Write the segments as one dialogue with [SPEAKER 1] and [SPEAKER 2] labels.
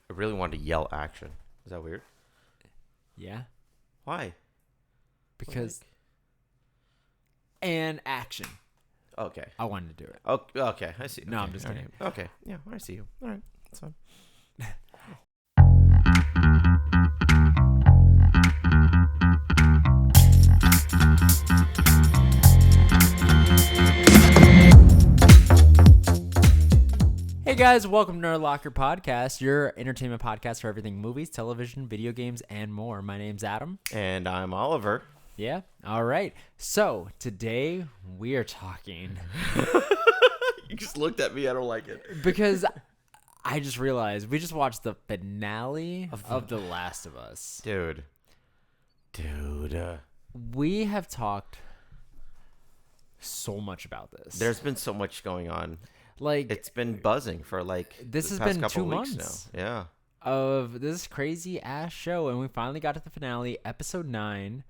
[SPEAKER 1] I really wanted to yell action. Is that weird?
[SPEAKER 2] Yeah.
[SPEAKER 1] Why?
[SPEAKER 2] Because and action.
[SPEAKER 1] Okay.
[SPEAKER 2] I wanted to do it.
[SPEAKER 1] Okay. I see.
[SPEAKER 2] No,
[SPEAKER 1] Okay.
[SPEAKER 2] I'm just
[SPEAKER 1] All
[SPEAKER 2] kidding.
[SPEAKER 1] right. Okay. Yeah, I see you. All right. That's fine.
[SPEAKER 2] Hey guys, welcome to Nerd Locker Podcast, your entertainment podcast for everything movies, television, video games, and more. My name's Adam.
[SPEAKER 1] And I'm Oliver.
[SPEAKER 2] Yeah. All right. So today we are talking
[SPEAKER 1] You just looked at me. I don't like it.
[SPEAKER 2] because I just realized we just watched the finale of The Last of Us.
[SPEAKER 1] Dude.
[SPEAKER 2] We have talked so much about this.
[SPEAKER 1] There's been so much going on.
[SPEAKER 2] Like
[SPEAKER 1] It's been buzzing for
[SPEAKER 2] this
[SPEAKER 1] the
[SPEAKER 2] has
[SPEAKER 1] past
[SPEAKER 2] been
[SPEAKER 1] couple
[SPEAKER 2] 2
[SPEAKER 1] weeks
[SPEAKER 2] months.
[SPEAKER 1] now. Yeah.
[SPEAKER 2] Of this crazy ass show, and we finally got to the finale, episode 9.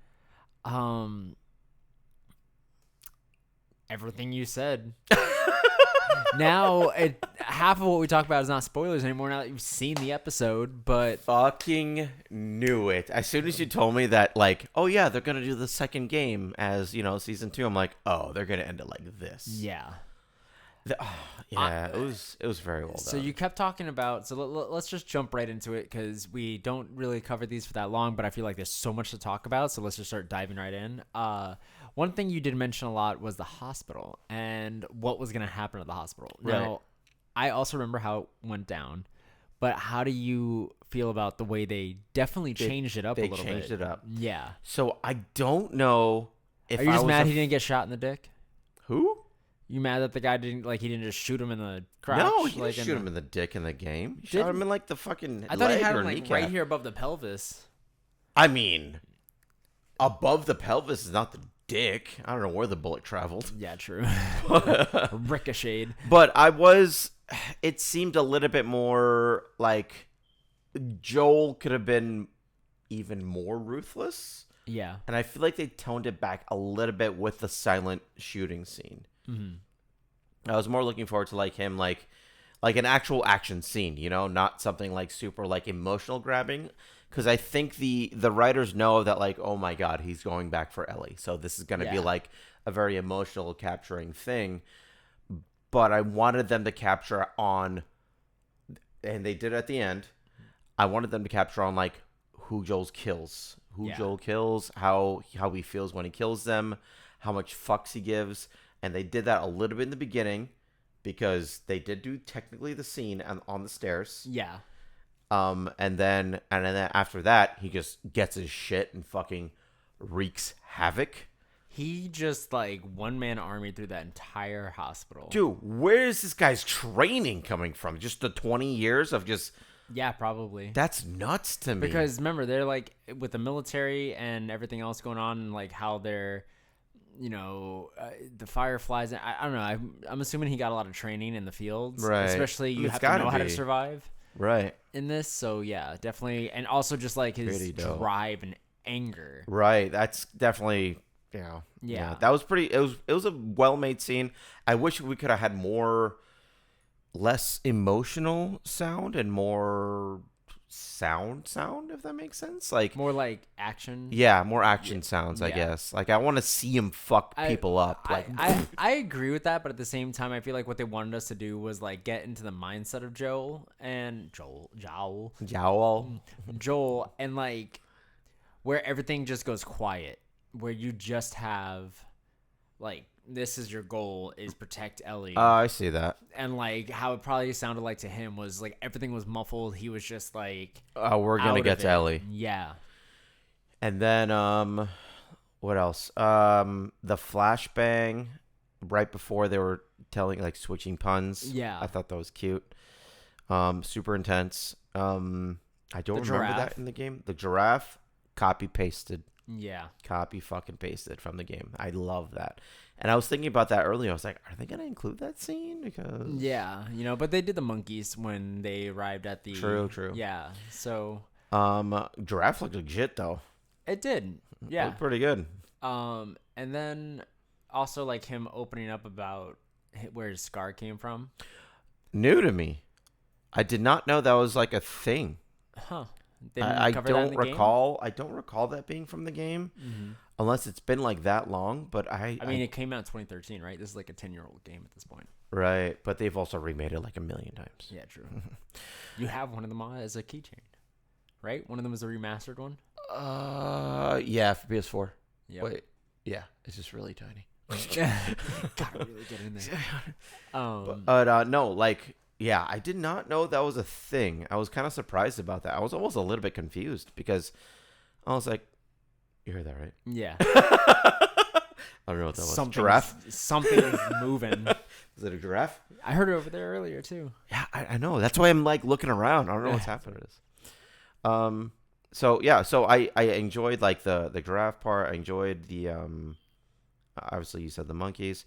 [SPEAKER 2] Everything you said. Now, half of what we talk about is not spoilers anymore now that you've seen the episode, but
[SPEAKER 1] Fucking knew it. As soon as you told me that, like, oh yeah, they're gonna do the second game as, season 2, I'm like, oh, they're gonna end it like this.
[SPEAKER 2] yeah.
[SPEAKER 1] It was very well done.
[SPEAKER 2] So you kept talking about, so let's just jump right into it because we don't really cover these for that long, but I feel like there's so much to talk about, so let's just start diving right in. One thing you did mention a lot was the hospital and what was going to happen at the hospital.
[SPEAKER 1] Right.
[SPEAKER 2] Now, I also remember how it went down, but how do you feel about the way they definitely changed it up a little bit?
[SPEAKER 1] They changed it up.
[SPEAKER 2] Yeah.
[SPEAKER 1] So I don't know if
[SPEAKER 2] Are you
[SPEAKER 1] I
[SPEAKER 2] just
[SPEAKER 1] was
[SPEAKER 2] mad he didn't get shot in the dick?
[SPEAKER 1] Who?
[SPEAKER 2] You mad that the guy didn't, like, he didn't just shoot him in the crotch?
[SPEAKER 1] No, he
[SPEAKER 2] like
[SPEAKER 1] didn't shoot him in the dick in the game. He shot
[SPEAKER 2] Didn't?
[SPEAKER 1] him in like the fucking
[SPEAKER 2] I thought he
[SPEAKER 1] leg
[SPEAKER 2] had
[SPEAKER 1] or
[SPEAKER 2] him, like,
[SPEAKER 1] kneecap.
[SPEAKER 2] right here above the pelvis.
[SPEAKER 1] I mean, above the pelvis is not the dick. I don't know where the bullet traveled.
[SPEAKER 2] Yeah, true. Ricocheted.
[SPEAKER 1] But it seemed a little bit more like Joel could have been even more ruthless.
[SPEAKER 2] Yeah.
[SPEAKER 1] And I feel like they toned it back a little bit with the silent shooting scene.
[SPEAKER 2] Mm-hmm.
[SPEAKER 1] I was more looking forward to like him like an actual action scene, not something like super like emotional grabbing. Because I think the writers know that like, oh my God, he's going back for Ellie. So this is going to be like a very emotional capturing thing. But I wanted them to capture on, and they did at the end, I wanted them to capture on like who Joel kills, how he feels when he kills them, how much fucks he gives. And they did that a little bit in the beginning because they did do technically the scene on the stairs.
[SPEAKER 2] Yeah.
[SPEAKER 1] And then after that, he just gets his shit and fucking wreaks havoc.
[SPEAKER 2] He just like one-man army through that entire hospital.
[SPEAKER 1] Dude, where is this guy's training coming from? Just the 20 years of just...
[SPEAKER 2] Yeah, probably.
[SPEAKER 1] That's nuts to me.
[SPEAKER 2] Because remember, they're like with the military and everything else going on, and like how they're, the Fireflies. I don't know. I'm assuming he got a lot of training in the fields,
[SPEAKER 1] right?
[SPEAKER 2] Especially you have to know how to survive,
[SPEAKER 1] right?
[SPEAKER 2] In this, so yeah, definitely, and also just like his drive and anger,
[SPEAKER 1] right? That's definitely, yeah. That was pretty. It was a well-made scene. I wish we could have had less emotional sound and more sound, if that makes sense. Like
[SPEAKER 2] more like action.
[SPEAKER 1] Yeah, more action sounds, I guess. Like I want to see him fuck people up. Like
[SPEAKER 2] I agree with that, but at the same time, I feel like what they wanted us to do was like get into the mindset of Joel, and like where everything just goes quiet, where you just have like, this is your goal, is protect Ellie.
[SPEAKER 1] I see that.
[SPEAKER 2] And like how it probably sounded like to him was like everything was muffled. He was just like,
[SPEAKER 1] we're gonna get to Ellie.
[SPEAKER 2] Yeah.
[SPEAKER 1] And then what else? The flashbang right before they were switching puns.
[SPEAKER 2] Yeah.
[SPEAKER 1] I thought that was cute. Super intense. I don't remember that in the game. The giraffe, copy pasted.
[SPEAKER 2] Yeah.
[SPEAKER 1] Copy fucking pasted from the game. I love that. And I was thinking about that earlier. I was like, are they going to include that scene? Because
[SPEAKER 2] yeah, but they did the monkeys when they arrived at the...
[SPEAKER 1] True.
[SPEAKER 2] Yeah, so...
[SPEAKER 1] Giraffe looked legit, though.
[SPEAKER 2] It did, yeah.
[SPEAKER 1] It looked pretty good.
[SPEAKER 2] And then also, like, him opening up about where his scar came from.
[SPEAKER 1] New to me. I did not know that was like a thing.
[SPEAKER 2] Huh. They didn't
[SPEAKER 1] I
[SPEAKER 2] cover that in
[SPEAKER 1] don't
[SPEAKER 2] the
[SPEAKER 1] recall. I don't recall that being from the game,
[SPEAKER 2] game?
[SPEAKER 1] unless it's been like that long. But
[SPEAKER 2] I mean, it came out in 2013, right? This is like a 10-year-old game at this point.
[SPEAKER 1] right. But they've also remade it like a million times.
[SPEAKER 2] Yeah, true. You have one of them as a keychain, right? One of them is a remastered one.
[SPEAKER 1] Yeah, for PS4.
[SPEAKER 2] Yeah.
[SPEAKER 1] Wait, yeah, it's just really tiny.
[SPEAKER 2] Gotta really get in there.
[SPEAKER 1] But no, like, yeah, I did not know that was a thing. I was kind of surprised about that. I was almost a little bit confused because I was like, "You heard that, right?"
[SPEAKER 2] Yeah.
[SPEAKER 1] I don't know what that was. Giraffe?
[SPEAKER 2] Something is moving.
[SPEAKER 1] Is it a giraffe?
[SPEAKER 2] I heard it over there earlier too.
[SPEAKER 1] Yeah, I know. That's why I'm like looking around. I don't know what's happening. So yeah, so I enjoyed like the giraffe part. I enjoyed the obviously you said the monkeys.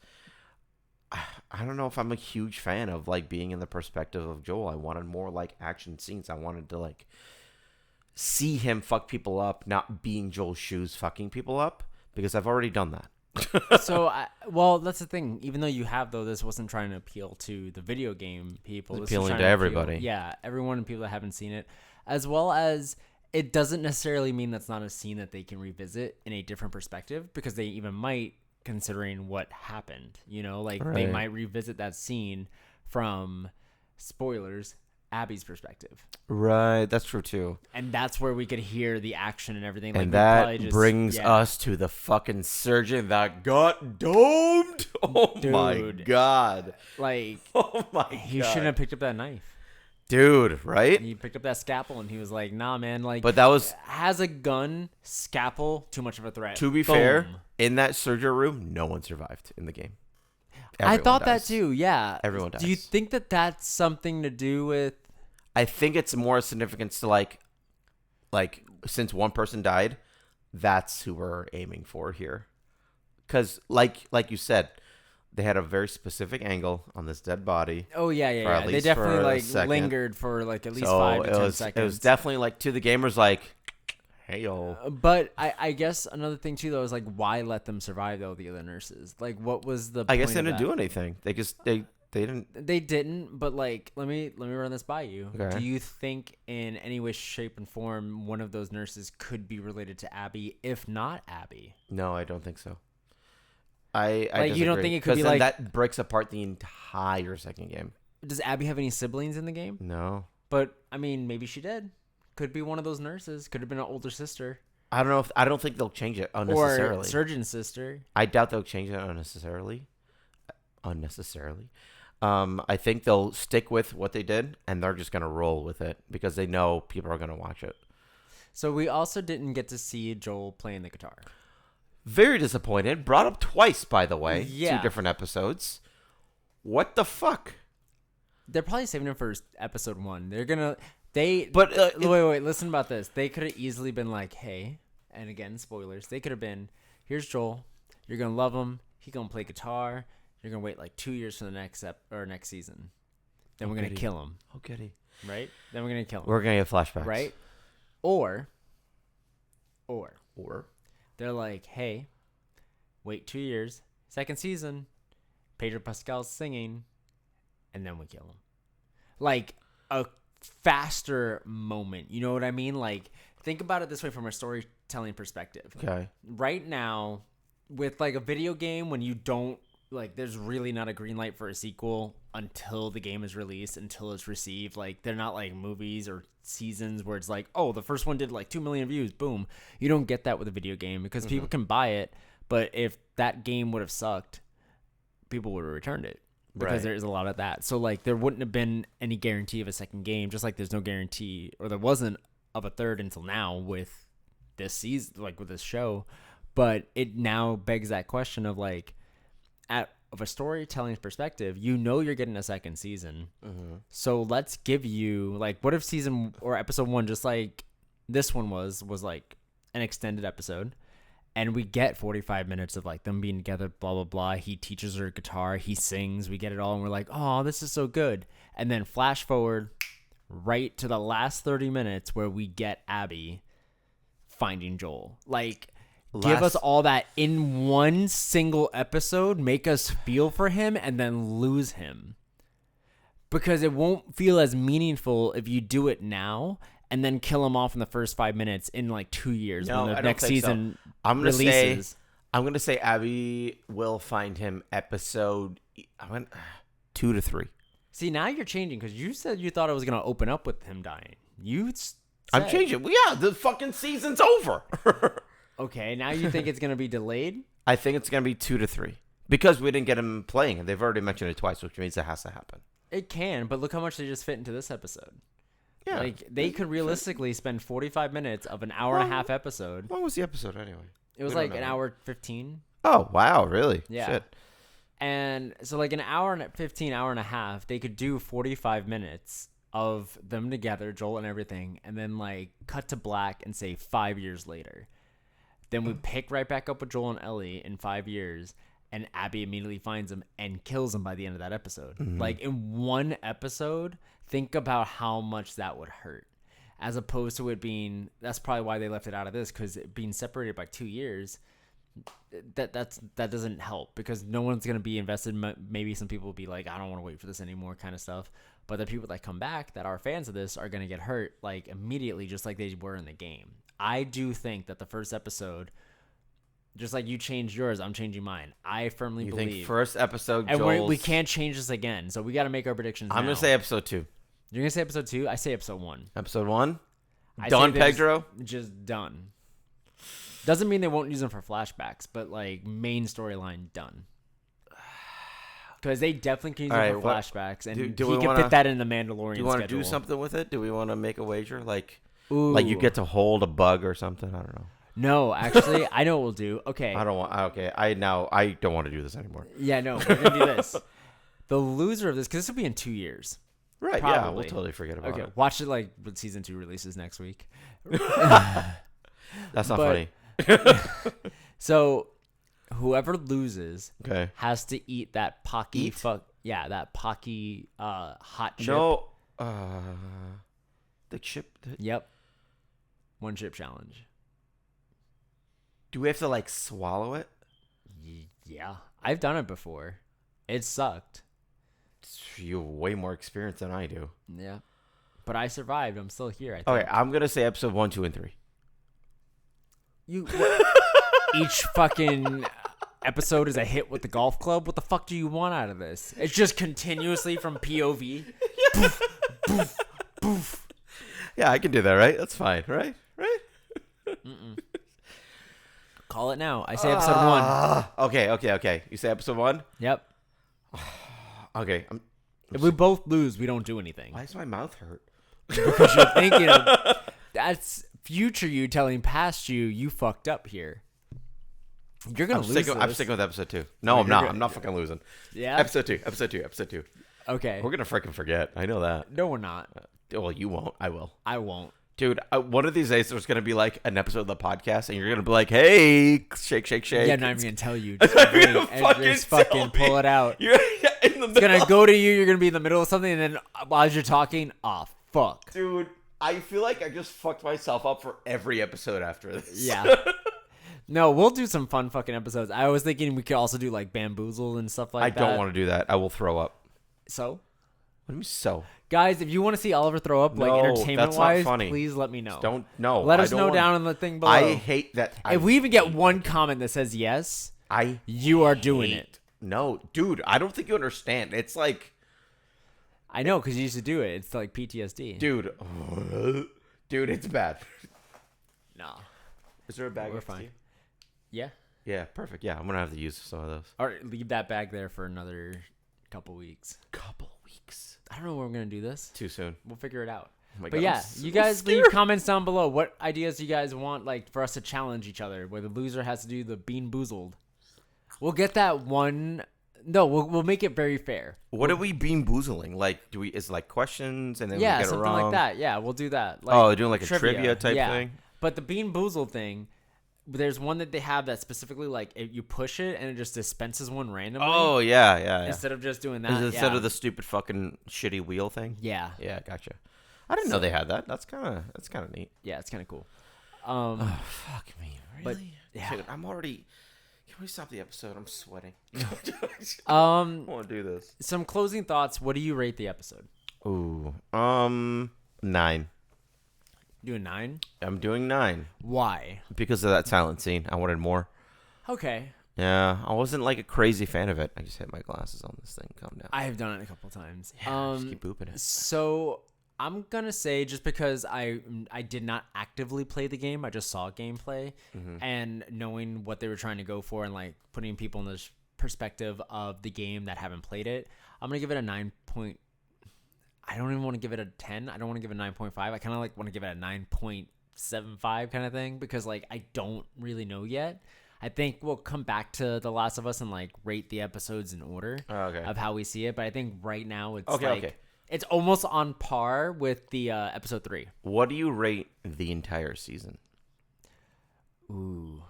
[SPEAKER 1] I don't know if I'm a huge fan of like being in the perspective of Joel. I wanted more like action scenes. I wanted to like see him fuck people up, not being Joel's shoes fucking people up, because I've already done that.
[SPEAKER 2] So, well, that's the thing. Even though you have, though, this wasn't trying to appeal to the video game people.
[SPEAKER 1] It's
[SPEAKER 2] This was
[SPEAKER 1] appealing
[SPEAKER 2] trying
[SPEAKER 1] to
[SPEAKER 2] appeal-
[SPEAKER 1] everybody.
[SPEAKER 2] Yeah, everyone and people that haven't seen it. As well as, it doesn't necessarily mean that's not a scene that they can revisit in a different perspective, because they even might, considering what happened. You know, like, they
[SPEAKER 1] Right.
[SPEAKER 2] might revisit that scene from, spoilers, Abby's perspective.
[SPEAKER 1] Right, that's true too.
[SPEAKER 2] And that's where we could hear the action and everything. Like,
[SPEAKER 1] And
[SPEAKER 2] we probably
[SPEAKER 1] that
[SPEAKER 2] just-
[SPEAKER 1] brings
[SPEAKER 2] yeah.
[SPEAKER 1] us to the fucking surgeon that got domed. Oh my
[SPEAKER 2] Dude.
[SPEAKER 1] god.
[SPEAKER 2] Like,
[SPEAKER 1] Oh my
[SPEAKER 2] he
[SPEAKER 1] god.
[SPEAKER 2] shouldn't have picked up that knife.
[SPEAKER 1] Dude, right?
[SPEAKER 2] He picked up that scalpel and he was like, nah, man, like,
[SPEAKER 1] But that was,
[SPEAKER 2] has a gun, scalpel, too much of a threat.
[SPEAKER 1] to be
[SPEAKER 2] Boom.
[SPEAKER 1] fair, in that surgery room, no one survived in the game.
[SPEAKER 2] I
[SPEAKER 1] Everyone
[SPEAKER 2] thought
[SPEAKER 1] dies.
[SPEAKER 2] that too, yeah.
[SPEAKER 1] Everyone
[SPEAKER 2] Do you
[SPEAKER 1] dies.
[SPEAKER 2] think that that's something to do with...
[SPEAKER 1] I think it's more significance to like since one person died, that's who we're aiming for here. Because like you said, they had a very specific angle on this dead body.
[SPEAKER 2] Oh, yeah,
[SPEAKER 1] For
[SPEAKER 2] yeah,
[SPEAKER 1] at
[SPEAKER 2] yeah. They
[SPEAKER 1] least
[SPEAKER 2] definitely,
[SPEAKER 1] for a
[SPEAKER 2] like,
[SPEAKER 1] second.
[SPEAKER 2] lingered for, like, at least
[SPEAKER 1] So
[SPEAKER 2] 5 to 10
[SPEAKER 1] it was
[SPEAKER 2] seconds.
[SPEAKER 1] definitely like to the gamers like, hey yo.
[SPEAKER 2] But I guess another thing, too, though, is, like, why let them survive, though, the other nurses? Like, what was the
[SPEAKER 1] I guess
[SPEAKER 2] point
[SPEAKER 1] they
[SPEAKER 2] of
[SPEAKER 1] didn't
[SPEAKER 2] that?
[SPEAKER 1] do anything. They didn't.
[SPEAKER 2] They didn't, but like, let me run this by you.
[SPEAKER 1] Okay.
[SPEAKER 2] Do you think in any way, shape, and form one of those nurses could be related to Abby? If not Abby,
[SPEAKER 1] No, I don't think so. I
[SPEAKER 2] Like, you don't
[SPEAKER 1] disagree.
[SPEAKER 2] think it could
[SPEAKER 1] 'Cause
[SPEAKER 2] be
[SPEAKER 1] then
[SPEAKER 2] like-
[SPEAKER 1] that breaks apart the entire second game?
[SPEAKER 2] does Abby have any siblings in the game?
[SPEAKER 1] No,
[SPEAKER 2] But I mean, maybe she did. Could be one of those nurses. Could have been an older sister
[SPEAKER 1] I don't know. I don't think they'll change it unnecessarily.
[SPEAKER 2] or surgeon's sister.
[SPEAKER 1] I doubt they'll change it unnecessarily. I think they'll stick with what they did, and they're just gonna roll with it because they know people are gonna watch it.
[SPEAKER 2] So we also didn't get to see Joel playing the guitar.
[SPEAKER 1] Very disappointed. Brought up twice, by the way.
[SPEAKER 2] Yeah.
[SPEAKER 1] 2 different episodes. What the fuck?
[SPEAKER 2] They're probably saving it for episode 1. They're gonna wait. Listen about this. They could have easily been like, hey, and again, spoilers. They could have been, here's Joel. You're gonna love him. He gonna play guitar. You're gonna wait like 2 years for the next next season. Then we're gonna
[SPEAKER 1] goody.
[SPEAKER 2] kill him,
[SPEAKER 1] Oh, goody.
[SPEAKER 2] right? Then we're gonna kill him,
[SPEAKER 1] We're gonna get flashbacks,
[SPEAKER 2] right? Or
[SPEAKER 1] Or
[SPEAKER 2] they're like, hey, wait 2 years, second season, Pedro Pascal's singing, and then we kill him. Like a faster moment. You know what I mean? Like, think about it this way from a storytelling perspective.
[SPEAKER 1] okay.
[SPEAKER 2] Right now, with like a video game, when you don't, like, there's really not a green light for a sequel until the game is released, until it's received. Like, they're not like movies or seasons where it's like, oh, the first one did like 2 million views, boom. You don't get that with a video game because people can buy it, but if that game would have sucked, people would have returned it because
[SPEAKER 1] Right.
[SPEAKER 2] there's a lot of that. So like, there wouldn't have been any guarantee of a second game, just like there's no guarantee, or there wasn't, of a third until now with this season, like with this show. But it now begs that question of like, of a storytelling perspective, you know you're getting a second season. So let's give you, like, what if season or episode 1, just like this one was like an extended episode, and we get 45 minutes of like them being together, blah blah blah. He teaches her guitar, he sings, we get it all, and we're like, oh, this is so good. And then flash forward right to the last 30 minutes where we get Abby finding Joel. Like, give us all that in one single episode, make us feel for him, and then lose him. Because it won't feel as meaningful if you do it now and then kill him off in the first 5 minutes in like 2 years
[SPEAKER 1] No,
[SPEAKER 2] when
[SPEAKER 1] I
[SPEAKER 2] the
[SPEAKER 1] don't
[SPEAKER 2] next
[SPEAKER 1] think so.
[SPEAKER 2] season
[SPEAKER 1] I'm gonna
[SPEAKER 2] releases.
[SPEAKER 1] say I'm gonna say Abby will find him episode 2 to 3.
[SPEAKER 2] See, now you're changing because you said you thought it was gonna open up with him dying.
[SPEAKER 1] I'm changing. Well, yeah, the fucking season's over.
[SPEAKER 2] Okay, now you think it's gonna be delayed?
[SPEAKER 1] I think it's gonna be 2 to 3 because we didn't get him playing, and they've already mentioned it twice, which means it has to happen.
[SPEAKER 2] It can, but look how much they just fit into this episode.
[SPEAKER 1] Yeah,
[SPEAKER 2] Like, they could realistically spend 45 minutes of an hour and a half episode.
[SPEAKER 1] What was the episode anyway?
[SPEAKER 2] It was
[SPEAKER 1] We don't
[SPEAKER 2] like an
[SPEAKER 1] know.
[SPEAKER 2] hour 15.
[SPEAKER 1] Oh wow, really?
[SPEAKER 2] Yeah.
[SPEAKER 1] Shit.
[SPEAKER 2] And so like an hour and 15, hour and a half, they could do 45 minutes of them together, Joel and everything, and then like cut to black and say 5 years later. Then we pick right back up with Joel and Ellie in 5 years, and Abby immediately finds him and kills him by the end of that episode. Like in one episode, think about how much that would hurt. As opposed to it being, that's probably why they left it out of this, because being separated by 2 years, that doesn't help because no one's going to be invested. Maybe some people will be like, I don't want to wait for this anymore kind of stuff. But the people that come back that are fans of this are going to get hurt like immediately, just like they were in the game. I do think that the first episode, just like you changed yours, I'm changing mine. I firmly
[SPEAKER 1] You
[SPEAKER 2] believe.
[SPEAKER 1] think first episode,
[SPEAKER 2] And
[SPEAKER 1] Joel's...
[SPEAKER 2] we can't change this again, so we got to make our predictions
[SPEAKER 1] I'm
[SPEAKER 2] now.
[SPEAKER 1] gonna say episode 2.
[SPEAKER 2] You're going to say episode 2? I say episode 1.
[SPEAKER 1] Episode 1.
[SPEAKER 2] I
[SPEAKER 1] Done,
[SPEAKER 2] say they're
[SPEAKER 1] Pedro.
[SPEAKER 2] Just done. Doesn't mean they won't use them for flashbacks, but like main storyline done. Because they definitely can use them for flashbacks, and
[SPEAKER 1] do
[SPEAKER 2] he
[SPEAKER 1] we
[SPEAKER 2] can
[SPEAKER 1] wanna-
[SPEAKER 2] fit that in the Mandalorian
[SPEAKER 1] Do you want to
[SPEAKER 2] schedule.
[SPEAKER 1] do something with it? Do we want to make a wager, like
[SPEAKER 2] Ooh.
[SPEAKER 1] you get to hold a bug or something? I don't know.
[SPEAKER 2] No, actually, I know what we'll do. Okay.
[SPEAKER 1] I don't want. Okay, I don't want to do this anymore.
[SPEAKER 2] Yeah, no, we're gonna do this. The loser of this, because this will be in 2 years.
[SPEAKER 1] Right? Yeah, we'll
[SPEAKER 2] Probably.
[SPEAKER 1] totally forget about
[SPEAKER 2] Okay,
[SPEAKER 1] it.
[SPEAKER 2] watch it like when season 2 releases next week.
[SPEAKER 1] That's not
[SPEAKER 2] But-
[SPEAKER 1] funny.
[SPEAKER 2] So, whoever loses
[SPEAKER 1] Okay.
[SPEAKER 2] has to eat that Pocky
[SPEAKER 1] Eat?
[SPEAKER 2] that Pocky hot chip.
[SPEAKER 1] No. The chip.
[SPEAKER 2] Yep. One chip challenge.
[SPEAKER 1] Do we have to like swallow it?
[SPEAKER 2] Yeah, I've done it before. It sucked.
[SPEAKER 1] You have way more experience than I do.
[SPEAKER 2] Yeah, but I survived. I'm still here. I think.
[SPEAKER 1] Okay, I'm gonna say episode 1, 2, and 3.
[SPEAKER 2] You each fucking episode is a hit with the golf club. What the fuck do you want out of this? It's just continuously from POV. Poof, poof, poof.
[SPEAKER 1] Yeah, I can do that. Right? That's fine. Right? Right?
[SPEAKER 2] Call it now. I say episode 1.
[SPEAKER 1] Okay. You say episode 1?
[SPEAKER 2] Yep.
[SPEAKER 1] Okay.
[SPEAKER 2] If we both lose, we don't do anything.
[SPEAKER 1] Why does my mouth hurt?
[SPEAKER 2] Because you're thinking of that's future you telling past you, you fucked up here. You're gonna lose.
[SPEAKER 1] I'm sticking with episode 2. No,
[SPEAKER 2] Oh,
[SPEAKER 1] I'm
[SPEAKER 2] you're
[SPEAKER 1] not.
[SPEAKER 2] good.
[SPEAKER 1] I'm not fucking losing.
[SPEAKER 2] Yeah.
[SPEAKER 1] Episode 2.
[SPEAKER 2] Okay.
[SPEAKER 1] We're gonna freaking forget. I know that.
[SPEAKER 2] No, we're not.
[SPEAKER 1] Well, you won't. I will.
[SPEAKER 2] I won't.
[SPEAKER 1] Dude, one of these days there's gonna be like an episode of the podcast, and you're gonna be like, "Hey, shake, shake, shake."
[SPEAKER 2] Yeah, I'm not even gonna tell you.
[SPEAKER 1] I'm
[SPEAKER 2] Just,
[SPEAKER 1] not
[SPEAKER 2] wait,
[SPEAKER 1] gonna
[SPEAKER 2] and just fucking pull it out.
[SPEAKER 1] You're in the
[SPEAKER 2] It's gonna
[SPEAKER 1] middle.
[SPEAKER 2] go to you. You're gonna be in the middle of something, and then while you're talking, fuck.
[SPEAKER 1] Dude, I feel like I just fucked myself up for every episode after this.
[SPEAKER 2] Yeah. No, we'll do some fun fucking episodes. I was thinking we could also do like Bamboozle and stuff like
[SPEAKER 1] I
[SPEAKER 2] that.
[SPEAKER 1] don't want to do that. I will throw up.
[SPEAKER 2] So,
[SPEAKER 1] What do you mean so?
[SPEAKER 2] guys, if you want to see Oliver throw up, like
[SPEAKER 1] No,
[SPEAKER 2] entertainment
[SPEAKER 1] that's not
[SPEAKER 2] wise,
[SPEAKER 1] funny.
[SPEAKER 2] please let me know.
[SPEAKER 1] Don't no.
[SPEAKER 2] Let
[SPEAKER 1] I
[SPEAKER 2] us
[SPEAKER 1] don't
[SPEAKER 2] know
[SPEAKER 1] want-
[SPEAKER 2] down in the thing below.
[SPEAKER 1] I hate that.
[SPEAKER 2] If we even get one comment that says yes, you are doing it.
[SPEAKER 1] No, dude, I don't think you understand. It's like,
[SPEAKER 2] I know, because you used to do it. It's like PTSD.
[SPEAKER 1] dude, it's bad.
[SPEAKER 2] Nah.
[SPEAKER 1] Is there a bag?
[SPEAKER 2] We're
[SPEAKER 1] next to
[SPEAKER 2] fine.
[SPEAKER 1] you?
[SPEAKER 2] Yeah.
[SPEAKER 1] Yeah, perfect. Yeah, I'm gonna have to use some of those.
[SPEAKER 2] Or leave that bag there for another couple weeks.
[SPEAKER 1] Couple weeks.
[SPEAKER 2] I don't know when we're going to do this.
[SPEAKER 1] Too soon.
[SPEAKER 2] We'll figure it out.
[SPEAKER 1] Oh my
[SPEAKER 2] But
[SPEAKER 1] God,
[SPEAKER 2] yeah,
[SPEAKER 1] I'm so
[SPEAKER 2] you guys leave
[SPEAKER 1] scared.
[SPEAKER 2] comments down below. What ideas you guys want, like, for us to challenge each other, where the loser has to do the Bean Boozled. We'll get that one. No, we'll make it very fair.
[SPEAKER 1] What are we bean boozling? Like, is it like questions and then
[SPEAKER 2] Yeah,
[SPEAKER 1] we get it
[SPEAKER 2] something
[SPEAKER 1] wrong?
[SPEAKER 2] like that. Yeah, we'll do that. Like,
[SPEAKER 1] Oh, doing like a trivia type
[SPEAKER 2] yeah.
[SPEAKER 1] thing?
[SPEAKER 2] But the Bean Boozled thing, there's one that they have that specifically, like, if you push it and it just dispenses one randomly.
[SPEAKER 1] Oh, yeah.
[SPEAKER 2] Instead of just doing that.
[SPEAKER 1] Instead
[SPEAKER 2] yeah.
[SPEAKER 1] of the stupid fucking shitty wheel thing?
[SPEAKER 2] Yeah.
[SPEAKER 1] Yeah, gotcha. I didn't know they had that. That's kind of neat.
[SPEAKER 2] Yeah, it's kind of cool.
[SPEAKER 1] Oh, fuck me.
[SPEAKER 2] But,
[SPEAKER 1] Really?
[SPEAKER 2] yeah.
[SPEAKER 1] Dude, I'm already... Can we stop the episode? I'm sweating. I want to do this.
[SPEAKER 2] Some closing thoughts. What do you rate the episode?
[SPEAKER 1] Ooh, 9.
[SPEAKER 2] You a 9?
[SPEAKER 1] I'm doing 9
[SPEAKER 2] Why?
[SPEAKER 1] because of that silent scene. I wanted more.
[SPEAKER 2] Okay.
[SPEAKER 1] Yeah, I wasn't like a crazy fan of it. I just hit my glasses on this thing. Calm down.
[SPEAKER 2] I have done it a couple times.
[SPEAKER 1] Just keep booping it.
[SPEAKER 2] So I'm gonna say, just because I did not actively play the game, I just saw gameplay, and knowing what they were trying to go for, and like putting people in this perspective of the game that haven't played it, I'm gonna give it a 9. I don't even want to give it a 10. I don't want to give it a 9.5. I kind of like want to give it a 9.75 kind of thing, because like I don't really know yet. I think we'll come back to The Last of Us and like rate the episodes in order of how we see it. But I think right now it's it's almost on par with the episode 3.
[SPEAKER 1] What do you rate the entire season?
[SPEAKER 2] Ooh,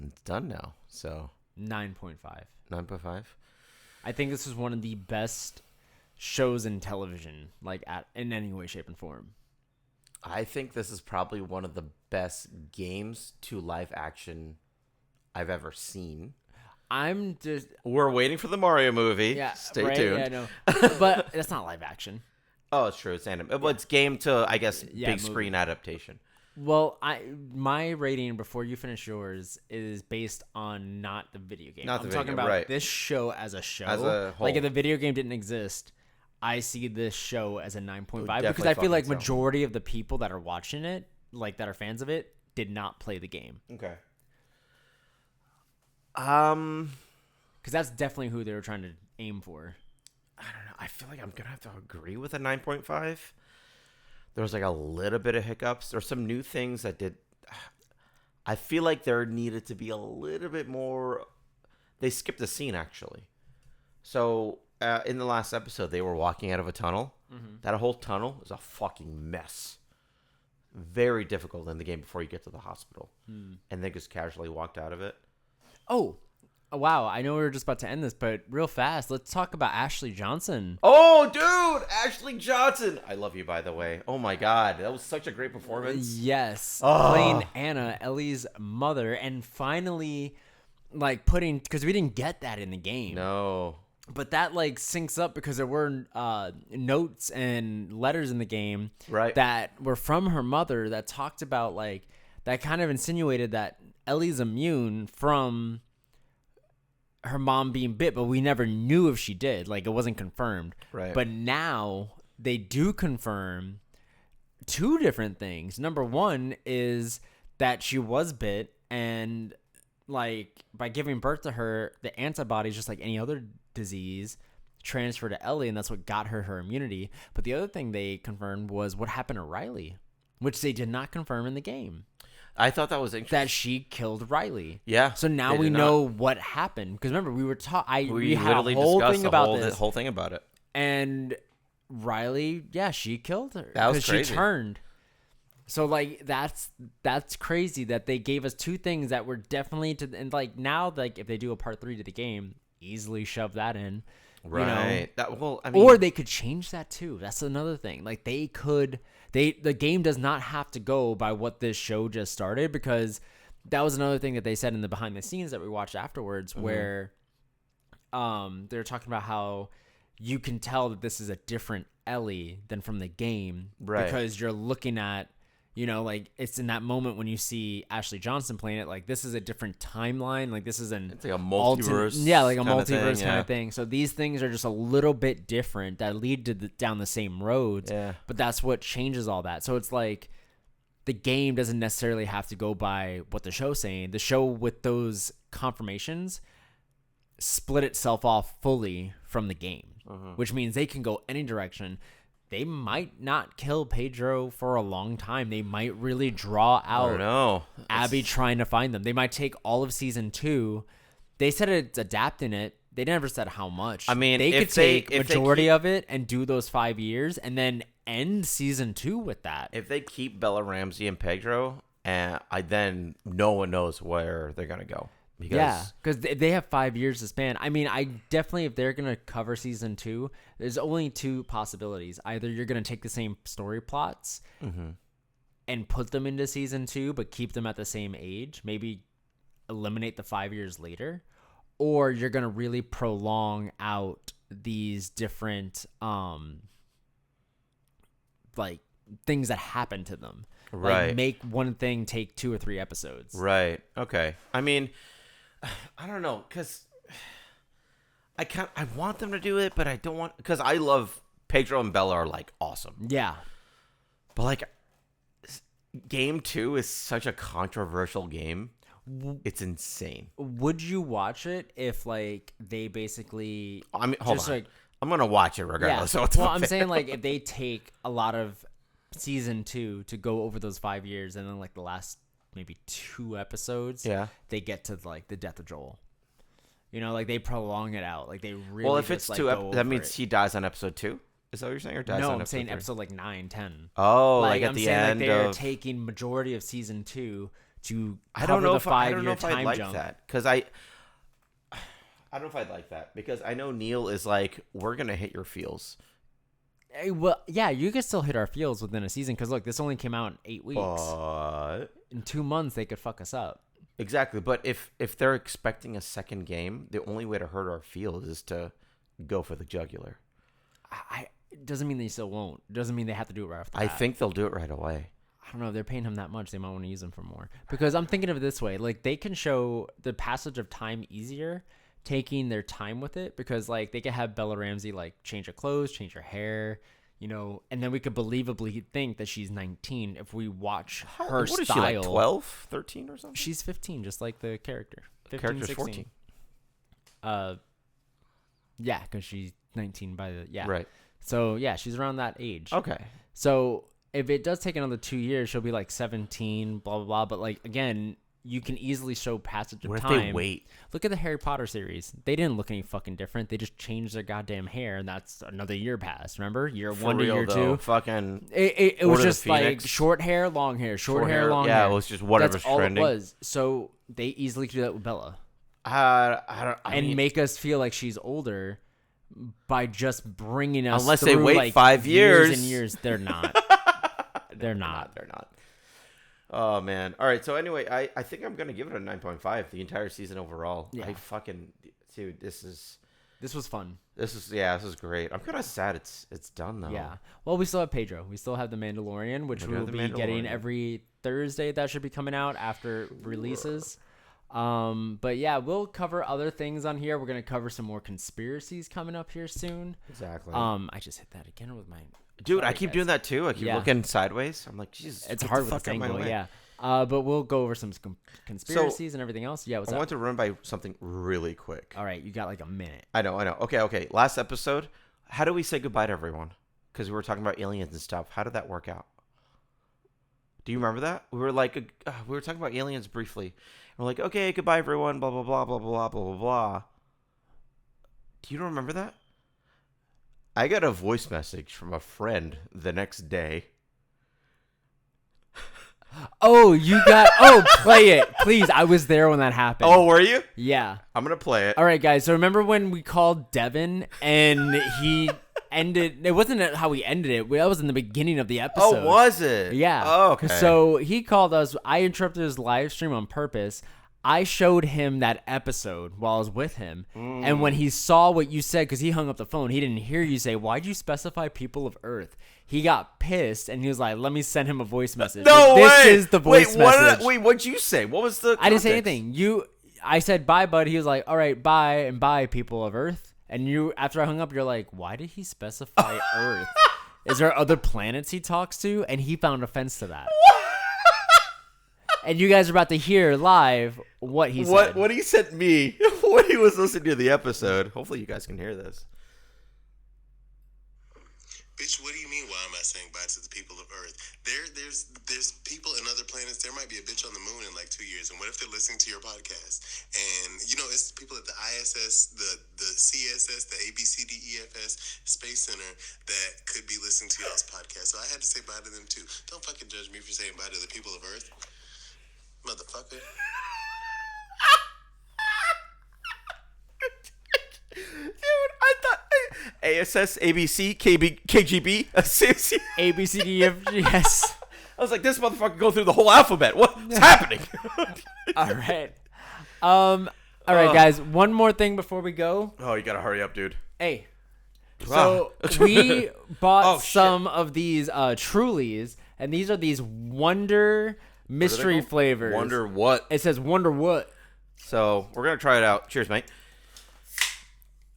[SPEAKER 1] It's done now, so
[SPEAKER 2] 9.5.
[SPEAKER 1] 9.5.
[SPEAKER 2] I think this is one of the best shows in television, like in any way, shape, and form.
[SPEAKER 1] I think this is probably one of the best games to live action I've ever seen. We're waiting for the Mario movie.
[SPEAKER 2] Yeah,
[SPEAKER 1] Stay tuned.
[SPEAKER 2] Yeah, no, but that's not live action.
[SPEAKER 1] Oh, it's true. It's anime. Well, it's game to, I guess, big
[SPEAKER 2] movie.
[SPEAKER 1] screen adaptation.
[SPEAKER 2] Well, my rating before you finish yours is based on not the video game. I'm talking about this show as a show.
[SPEAKER 1] As a whole.
[SPEAKER 2] Like if the video game didn't exist, I see this show as a 9.5 because I feel like majority of the people that are watching it, like that are fans of it, did not play the game.
[SPEAKER 1] Okay.
[SPEAKER 2] Because that's definitely who they were trying to aim for.
[SPEAKER 1] I don't know. I feel like I'm gonna have to agree with a 9.5. There was like a little bit of hiccups. There's some new things that did. I feel like there needed to be a little bit more. They skipped a scene actually. So in the last episode, they were walking out of a tunnel. Mm-hmm. That whole tunnel is a fucking mess. Very difficult in the game before you get to the hospital, and they just casually walked out of it.
[SPEAKER 2] Oh, wow. I know we were just about to end this, but real fast, let's talk about Ashley Johnson.
[SPEAKER 1] Oh, dude! Ashley Johnson! I love you, by the way. Oh, my God. That was such a great performance.
[SPEAKER 2] Yes. Playing Anna, Ellie's mother, and finally, like, because we didn't get that in the game.
[SPEAKER 1] No.
[SPEAKER 2] But that, like, syncs up because there were notes and letters in the game that were from her mother that talked about, like, that kind of insinuated that Ellie's immune from her mom being bit, but we never knew if she did. Like, it wasn't confirmed.
[SPEAKER 1] Right.
[SPEAKER 2] But now they do confirm 2 different things. Number one is that she was bit, and like by giving birth to her, the antibodies, just like any other disease, transfer to Ellie, and that's what got her immunity. But the other thing they confirmed was what happened to Riley, which they did not confirm in the game.
[SPEAKER 1] I thought that was interesting.
[SPEAKER 2] That she killed Riley.
[SPEAKER 1] Yeah.
[SPEAKER 2] So now we know what happened. Because remember, we were we had a whole thing about this.
[SPEAKER 1] The whole thing about it.
[SPEAKER 2] And Riley, yeah, she killed her.
[SPEAKER 1] That was crazy.
[SPEAKER 2] She turned. So, like, that's crazy that they gave us 2 things that were definitely and like now, like if they do a part 3 to the game, easily shove that in.
[SPEAKER 1] Right.
[SPEAKER 2] You know? Or they could change that too. That's another thing. Like the game does not have to go by what this show just started, because that was another thing that they said in the behind the scenes that we watched afterwards, where they're talking about how you can tell that this is a different Ellie than from the game, because you're looking at, you know, like it's in that moment when you see Ashley Johnson playing it, like this is a different timeline. Like this is it's
[SPEAKER 1] like a multiverse.
[SPEAKER 2] Like a multiverse kind of thing. So these things are just a little bit different that lead to down the same roads.
[SPEAKER 1] Yeah.
[SPEAKER 2] But that's what changes all that. So it's like the game doesn't necessarily have to go by what the show's saying. The show with those confirmations split itself off fully from the game, which means they can go any direction. They might not kill Pedro for a long time. They might really draw out Abby trying to find them. They might take all of season 2. They said it's adapting it. They never said how much.
[SPEAKER 1] I mean,
[SPEAKER 2] they could take majority of it and do those 5 years and then end season 2 with that.
[SPEAKER 1] If they keep Bella Ramsey and Pedro, then no one knows where they're going to go.
[SPEAKER 2] Because they have 5 years to span. I mean, I definitely, if they're going to cover season 2, there's only 2 possibilities. Either you're going to take the same story plots and put them into season 2, but keep them at the same age. Maybe eliminate the 5 years later, or you're going to really prolong out these different like things that happen to them.
[SPEAKER 1] Right.
[SPEAKER 2] Like make one thing take 2 or 3 episodes.
[SPEAKER 1] Right. Okay. I mean, I don't know, because I want them to do it, but I don't want, because I love Pedro and Bella are like awesome.
[SPEAKER 2] Yeah.
[SPEAKER 1] But like game 2 is such a controversial game. It's insane.
[SPEAKER 2] Would you watch it if like they basically
[SPEAKER 1] I mean, hold
[SPEAKER 2] just
[SPEAKER 1] on.
[SPEAKER 2] like
[SPEAKER 1] I'm going to watch it regardless.
[SPEAKER 2] yeah.
[SPEAKER 1] of what's
[SPEAKER 2] Well,
[SPEAKER 1] up
[SPEAKER 2] I'm
[SPEAKER 1] there.
[SPEAKER 2] saying like if they take a lot of season 2 to go over those 5 years, and then like the last maybe 2 episodes,
[SPEAKER 1] Yeah.
[SPEAKER 2] they get to like the death of Joel. You know, like they prolong it out. Like they really.
[SPEAKER 1] Well, if
[SPEAKER 2] just,
[SPEAKER 1] it's
[SPEAKER 2] like,
[SPEAKER 1] 2
[SPEAKER 2] go
[SPEAKER 1] that
[SPEAKER 2] over
[SPEAKER 1] means
[SPEAKER 2] it.
[SPEAKER 1] he dies on episode 2? Is that what you're saying? Or dies
[SPEAKER 2] No,
[SPEAKER 1] on
[SPEAKER 2] I'm
[SPEAKER 1] episode
[SPEAKER 2] saying
[SPEAKER 1] 3?
[SPEAKER 2] episode like 9, 10.
[SPEAKER 1] Oh, like at
[SPEAKER 2] I'm
[SPEAKER 1] the
[SPEAKER 2] saying
[SPEAKER 1] end
[SPEAKER 2] like they're
[SPEAKER 1] of...
[SPEAKER 2] taking majority of season 2 to
[SPEAKER 1] I don't know
[SPEAKER 2] the
[SPEAKER 1] if I don't
[SPEAKER 2] 5
[SPEAKER 1] know
[SPEAKER 2] year
[SPEAKER 1] if I'd
[SPEAKER 2] time
[SPEAKER 1] like
[SPEAKER 2] jump.
[SPEAKER 1] that, because I don't know if I'd like that, because I know Neil is like, we're gonna hit your feels.
[SPEAKER 2] Well, yeah, you can still hit our feels within a season because look, this only came out in 8 weeks.
[SPEAKER 1] But
[SPEAKER 2] In 2 months, they could fuck us up.
[SPEAKER 1] exactly, but if they're expecting a second game, the only way to hurt our feels is to go for the jugular.
[SPEAKER 2] It doesn't mean they still won't. It doesn't mean they have to do it right off the
[SPEAKER 1] I
[SPEAKER 2] bat.
[SPEAKER 1] think they'll do it right away.
[SPEAKER 2] I don't know. If they're paying him that much, they might want to use him for more. Because I'm thinking of it this way: like they can show the passage of time easier, taking their time with it. Because like they could have Bella Ramsey like change her clothes, change her hair, you know, and then we could believably think that she's 19 if we watch her
[SPEAKER 1] What
[SPEAKER 2] style.
[SPEAKER 1] is she, like 12, 13 or something?
[SPEAKER 2] She's 15, just like the character. 15,
[SPEAKER 1] Character's
[SPEAKER 2] 16.
[SPEAKER 1] 14.
[SPEAKER 2] Yeah, because she's 19 by the
[SPEAKER 1] Right.
[SPEAKER 2] So yeah, she's around that age.
[SPEAKER 1] Okay.
[SPEAKER 2] So if it does take another 2 years, she'll be like 17, blah blah blah. But like again, you can easily show passage of
[SPEAKER 1] What if
[SPEAKER 2] time.
[SPEAKER 1] they wait?
[SPEAKER 2] Look at the Harry Potter series. They didn't look any fucking different. They just changed their goddamn hair, and that's another year passed. Remember, year
[SPEAKER 1] For
[SPEAKER 2] 1 to
[SPEAKER 1] real,
[SPEAKER 2] year
[SPEAKER 1] though,
[SPEAKER 2] 2.
[SPEAKER 1] fucking
[SPEAKER 2] It
[SPEAKER 1] Order
[SPEAKER 2] was
[SPEAKER 1] of the
[SPEAKER 2] just like
[SPEAKER 1] Phoenix.
[SPEAKER 2] short hair, long hair, short hair, long
[SPEAKER 1] yeah,
[SPEAKER 2] hair.
[SPEAKER 1] it was just whatever's
[SPEAKER 2] That's all
[SPEAKER 1] trending.
[SPEAKER 2] it was. So they easily could do that with Bella
[SPEAKER 1] I mean,
[SPEAKER 2] make us feel like she's older by just bringing us
[SPEAKER 1] Unless they
[SPEAKER 2] through,
[SPEAKER 1] wait
[SPEAKER 2] like,
[SPEAKER 1] 5 years.
[SPEAKER 2] and years. They're not. They're not.
[SPEAKER 1] They're not. Oh man. All right. So anyway, I think I'm gonna give it a 9.5 the entire season overall.
[SPEAKER 2] Yeah.
[SPEAKER 1] I fucking dude, this is
[SPEAKER 2] fun.
[SPEAKER 1] this is great. I'm kind of sad it's done though.
[SPEAKER 2] Yeah. Well, we still have Pedro. We still have The Mandalorian, which
[SPEAKER 1] We do
[SPEAKER 2] we will
[SPEAKER 1] have The
[SPEAKER 2] be getting
[SPEAKER 1] Mandalorian.
[SPEAKER 2] every Thursday. That should be coming out after releases. But yeah, we'll cover other things on here. We're gonna cover some more conspiracies coming up here soon.
[SPEAKER 1] Exactly.
[SPEAKER 2] I just hit that again with my.
[SPEAKER 1] Dude,
[SPEAKER 2] sorry,
[SPEAKER 1] I keep
[SPEAKER 2] guys.
[SPEAKER 1] doing that too. I keep
[SPEAKER 2] Yeah.
[SPEAKER 1] looking sideways. I'm like, Jesus.
[SPEAKER 2] It's
[SPEAKER 1] get
[SPEAKER 2] hard
[SPEAKER 1] the
[SPEAKER 2] with
[SPEAKER 1] fuck
[SPEAKER 2] this
[SPEAKER 1] out of my
[SPEAKER 2] angle,
[SPEAKER 1] way.
[SPEAKER 2] yeah. But we'll go over some conspiracies and everything else. Yeah, what's
[SPEAKER 1] I
[SPEAKER 2] up?
[SPEAKER 1] want to run by something really quick.
[SPEAKER 2] All right, you got like a minute.
[SPEAKER 1] I know. Okay. Last episode, how do we say goodbye to everyone? Because we were talking about aliens and stuff. How did that work out? Do you remember that? We were like, we were talking about aliens briefly. And we're like, okay, goodbye everyone, blah, blah, blah, blah, blah, blah, blah, blah. Do you remember that? I got a voice message from a friend the next day.
[SPEAKER 2] Oh, you got. Oh, play it, please. I was there when that happened.
[SPEAKER 1] Oh, were you?
[SPEAKER 2] yeah.
[SPEAKER 1] I'm going to play it.
[SPEAKER 2] All right, guys. So remember when we called Devin and he ended? It wasn't how he ended it. That was in the beginning of the episode.
[SPEAKER 1] Oh, was it?
[SPEAKER 2] Yeah.
[SPEAKER 1] Oh, okay.
[SPEAKER 2] So he called us. I interrupted his live stream on purpose. I showed him that episode while I was with him. And when he saw what you said, because he hung up the phone, he didn't hear you say, why'd you specify people of Earth? He got pissed and he was like, let me send him a voice message.
[SPEAKER 1] No
[SPEAKER 2] This
[SPEAKER 1] way.
[SPEAKER 2] is the voice message.
[SPEAKER 1] What'd you say? What was the
[SPEAKER 2] I didn't say
[SPEAKER 1] context?
[SPEAKER 2] anything. I said bye, bud. He was like, all right, bye, and bye, people of Earth. And you, after I hung up, you're like, why did he specify Earth? Is there other planets he talks to? And he found offense to that. And you guys are about to hear live what he said.
[SPEAKER 1] What he sent me when he was listening to the episode. Hopefully you guys can hear this.
[SPEAKER 3] Bitch, what do you mean? Why am I saying bye to the people of Earth? There's people in other planets. There might be a bitch on the moon in like 2 years. And what if they're listening to your podcast? And you know, it's people at the ISS, the CSS, the ABCDEFS Space Center that could be listening to y'all's podcast. So I had to say bye to them too. Don't fucking judge me for saying bye to the people of Earth, motherfucker.
[SPEAKER 1] Dude, I thought ASS, ABC, KGB, CC.
[SPEAKER 2] ABCDFGS.
[SPEAKER 1] I was like, this motherfucker go through the whole alphabet. What's happening?
[SPEAKER 2] All right. All right, guys. One more thing before we go.
[SPEAKER 1] Oh, you gotta hurry up, dude.
[SPEAKER 2] Hey. So we bought
[SPEAKER 1] shit.
[SPEAKER 2] some of these Trulies, and these are these Wonder mystery
[SPEAKER 1] called?
[SPEAKER 2] flavors.
[SPEAKER 1] Wonder what?
[SPEAKER 2] It says Wonder what?
[SPEAKER 1] So we're gonna try it out. Cheers, mate.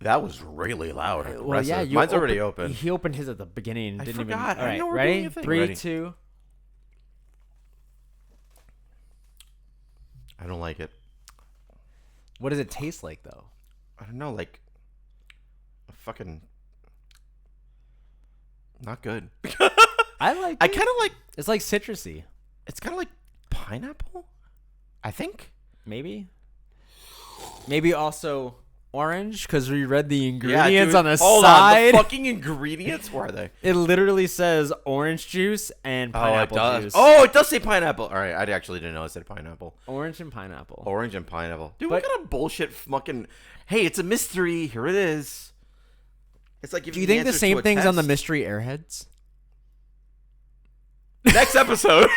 [SPEAKER 1] That was really loud.
[SPEAKER 2] Well, yeah,
[SPEAKER 1] Mine's already open.
[SPEAKER 2] He opened his at the beginning.
[SPEAKER 1] I
[SPEAKER 2] Didn't
[SPEAKER 1] forgot.
[SPEAKER 2] Even, all
[SPEAKER 1] I
[SPEAKER 2] right,
[SPEAKER 1] know we're
[SPEAKER 2] ready?
[SPEAKER 1] doing a thing.
[SPEAKER 2] 3,
[SPEAKER 1] Ready.
[SPEAKER 2] 2.
[SPEAKER 1] I don't like it.
[SPEAKER 2] What does it taste like, though?
[SPEAKER 1] I don't know, like a fucking not good.
[SPEAKER 2] I like.
[SPEAKER 1] I
[SPEAKER 2] it.
[SPEAKER 1] kind of like.
[SPEAKER 2] It's like citrusy.
[SPEAKER 1] It's kind of like pineapple. I think.
[SPEAKER 2] Maybe also orange because we read the ingredients
[SPEAKER 1] dude.
[SPEAKER 2] on the
[SPEAKER 1] Hold
[SPEAKER 2] side.
[SPEAKER 1] on, the fucking ingredients. Where are they?
[SPEAKER 2] It literally says orange juice and pineapple juice.
[SPEAKER 1] Oh, it does say pineapple. All right, I actually didn't know it said pineapple.
[SPEAKER 2] Orange and pineapple.
[SPEAKER 1] Orange and pineapple. Dude, what kind of bullshit fucking... Hey, it's a mystery. Here it is. It's like...
[SPEAKER 2] Do you think the same thing's on the mystery Airheads?
[SPEAKER 1] Next episode.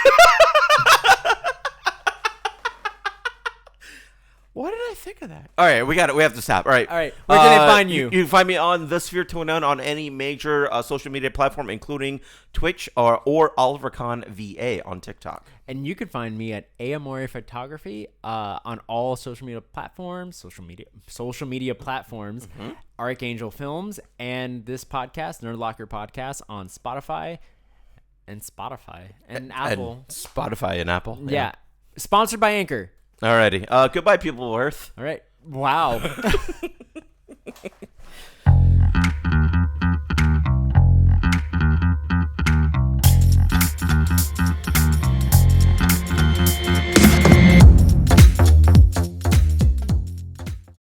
[SPEAKER 1] Why did I think of that? All right, we got it. We have to stop. All right.
[SPEAKER 2] Where can they find you?
[SPEAKER 1] You can find me on The Sphere to Unknown on any major social media platform, including Twitch or Oliver Khan VA on TikTok.
[SPEAKER 2] And you can find me at Amore Photography on all social media platforms. Archangel Films, and this podcast, Nerd Locker Podcast, on Spotify and Apple.
[SPEAKER 1] And Spotify and Apple.
[SPEAKER 2] Yeah. Sponsored by Anchor.
[SPEAKER 1] Alrighty. Goodbye, people of Earth.
[SPEAKER 2] All right. Wow.